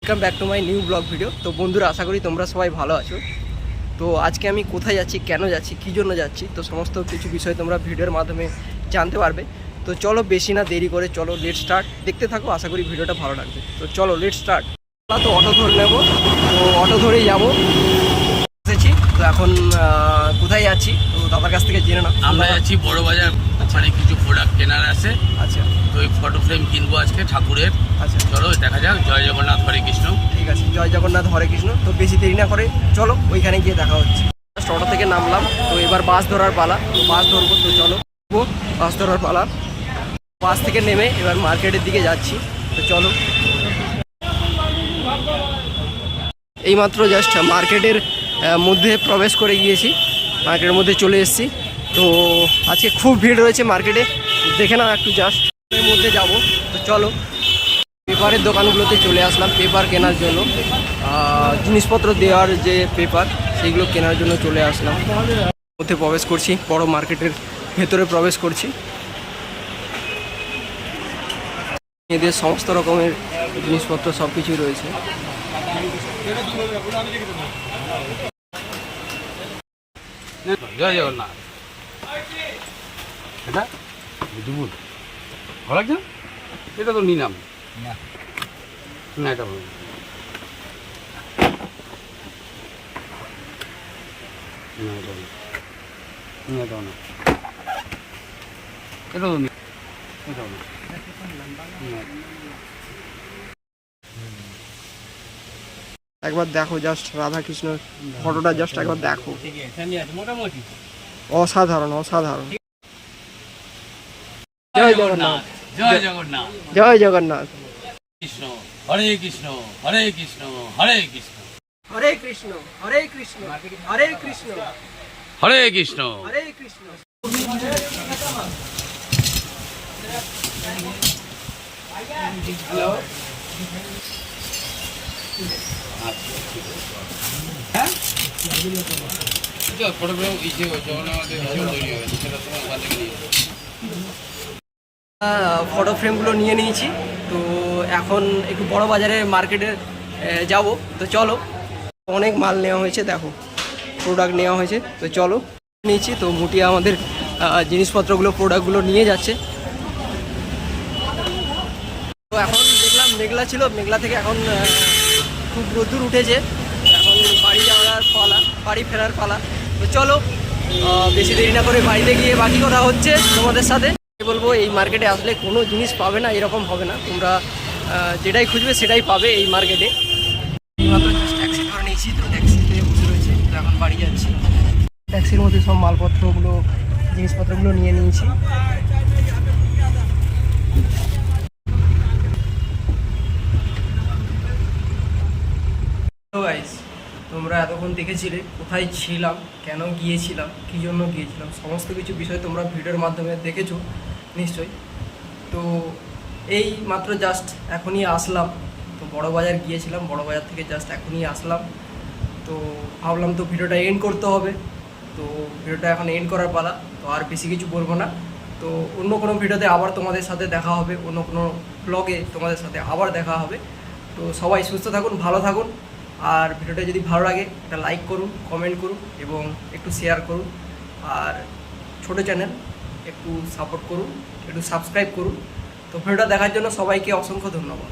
Welcome back to my new blog video. তো বন্ধুরা, আশা করি তোমরা সবাই ভালো আছো। তো আজকে আমি কোথায় যাচ্ছি, কেন যাচ্ছি, কী জন্য যাচ্ছি, তো সমস্ত কিছু বিষয় তোমরা ভিডিওর মাধ্যমে জানতে পারবে। তো চলো বেশি না দেরি করে চলো লেট স্টার্ট, দেখতে থাকো, আশা করি ভিডিওটা ভালো লাগবে। তো চলো লেট স্টার্ট। তো অটো ধরে নেবো, তো অটো ধরেই যাবো। এসেছি তো এখন কোথায় যাচ্ছি তো দাদার কাছ থেকে জেনে না। আমরা যাচ্ছি বড় বাজার, ওখানে কিছু প্রোডাক্ট কেনার আছে। আচ্ছা, তো ওই ফটো ফ্রেম কিনবো আজকে ঠাকুরের। আচ্ছা চলো দেখা যাক। জয় জগন্নাথ, হরে কৃষ্ণ। ঠিক আছে, জয় জগন্নাথ হরে কৃষ্ণ। তো বেশি দেরি না করে চলো ওইখানে গিয়ে দেখা হচ্ছে। অটো থেকে নামলাম, তো এবার বাস ধরার পালা। তো বাস ধরবো, তো চলো বাস ধরার পালা। বাস থেকে নেমে এবার মার্কেটের দিকে যাচ্ছি, তো চলো। এইমাত্র জাস্ট মার্কেটের মধ্যে প্রবেশ করে গিয়েছি, মার্কেটের মধ্যে চলে এসেছি। তো আজকে খুব ভিড় রয়েছে মার্কেটে, দেখে নাও একটু। জাস্ট এর মধ্যে যাব, তো চলো। পেপারের দোকানগুলোতে চলে আসলাম পেপার কেনার জন্য, জিনিসপত্র দেওয়ার যে পেপার সেইগুলো কেনার জন্য চলে আসলাম। মধ্যে প্রবেশ করছি, বড় মার্কেটের ভেতরে প্রবেশ করছি। এদের সমস্ত রকমের জিনিসপত্র সব কিছুই রয়েছে। জয় জগন্নাথ। এটা দুপুর ভালো লাগছে না? এটা তো নিলাম না, এটা ভালো। একবার দেখো জাস্ট রাধা কৃষ্ণের ফটোটা, জাস্ট একবার দেখো, মোটামুটি অসাধারণ অসাধারণ। জয় জগন্নাথ, জয় জগন্নাথ, জয় জগন্নাথ। কৃষ্ণ হরে কৃষ্ণ, হরে কৃষ্ণ হরে কৃষ্ণ, হরে কৃষ্ণ হরে কৃষ্ণ, হরে কৃষ্ণ হরে কৃষ্ণ। হরে কৃষ্ণ। হ্যালো, ফটো ফ্রেমগুলো নিয়ে নিয়েছি। তো এখন একটু বড় বাজারে মার্কেটে যাব, তো চলো। অনেক মাল নেওয়া হয়েছে, দেখো প্রোডাক্ট নেওয়া হয়েছে, তো চলো নিয়েছি। তো মুটিয়া আমাদের জিনিসপত্রগুলো প্রোডাক্টগুলো নিয়ে যাচ্ছে। তো এখন দেখলাম মেঘলা ছিল, মেঘলা থেকে এখন খুব রোদ্দুর উঠেছে। এখন বাড়ি যাওয়ার পালা, বাড়ি ফেরার পালা। তো চলো বেশি দেরি না করে বাড়িতে গিয়ে বাকি কথা হচ্ছে তোমাদের সাথে। বলবো, এই মার্কেটে আসলে কোনো জিনিস পাবে না এরকম হবে না, তোমরা যেটাই খুঁজবে সেটাই পাবে এই মার্কেটে। এইমাত্র জাস্ট ট্যাক্সি ধরে নিয়েছি, তো ট্যাক্সিতে বসে রয়েছে, তো এখন বাড়ি যাচ্ছি। ট্যাক্সির মধ্যে সব মালপত্রগুলো, জিনিসপত্রগুলো নিয়ে নিয়েছি। তো গাইস, তোমরা এতক্ষণ দেখেছিলে কোথায় ছিলাম, কেন গিয়েছিলাম, কী জন্য গিয়েছিলাম, সমস্ত কিছু বিষয় তোমরা ভিডিওর মাধ্যমে দেখেছো নিশ্চয়ই। তো এই মাত্র জাস্ট এখনই আসলাম, তো বড় বাজার গিয়েছিলাম, বড় বাজার থেকে জাস্ট এখনই আসলাম। তো ভাবলাম তো ভিডিওটা এন্ড করতে হবে, তো ভিডিওটা এখন এন্ড করার পালা। তো আর বেশি কিছু বলবো না। তো অন্য কোনো ভিডিওতে আবার তোমাদের সাথে দেখা হবে, অন্য কোনো ব্লগে তোমাদের সাথে আবার দেখা হবে। তো সবাই সুস্থ থাকুন, ভালো থাকুন। আর ভিডিওটা যদি ভালো লাগে একটা লাইক করুন, কমেন্ট করুন এবং একটু শেয়ার করুন। আর ছোটো চ্যানেল একটু সাপোর্ট করুন, একটু সাবস্ক্রাইব করুন। তো ভিডিওটা দেখার জন্য সবাইকে অসংখ্য ধন্যবাদ।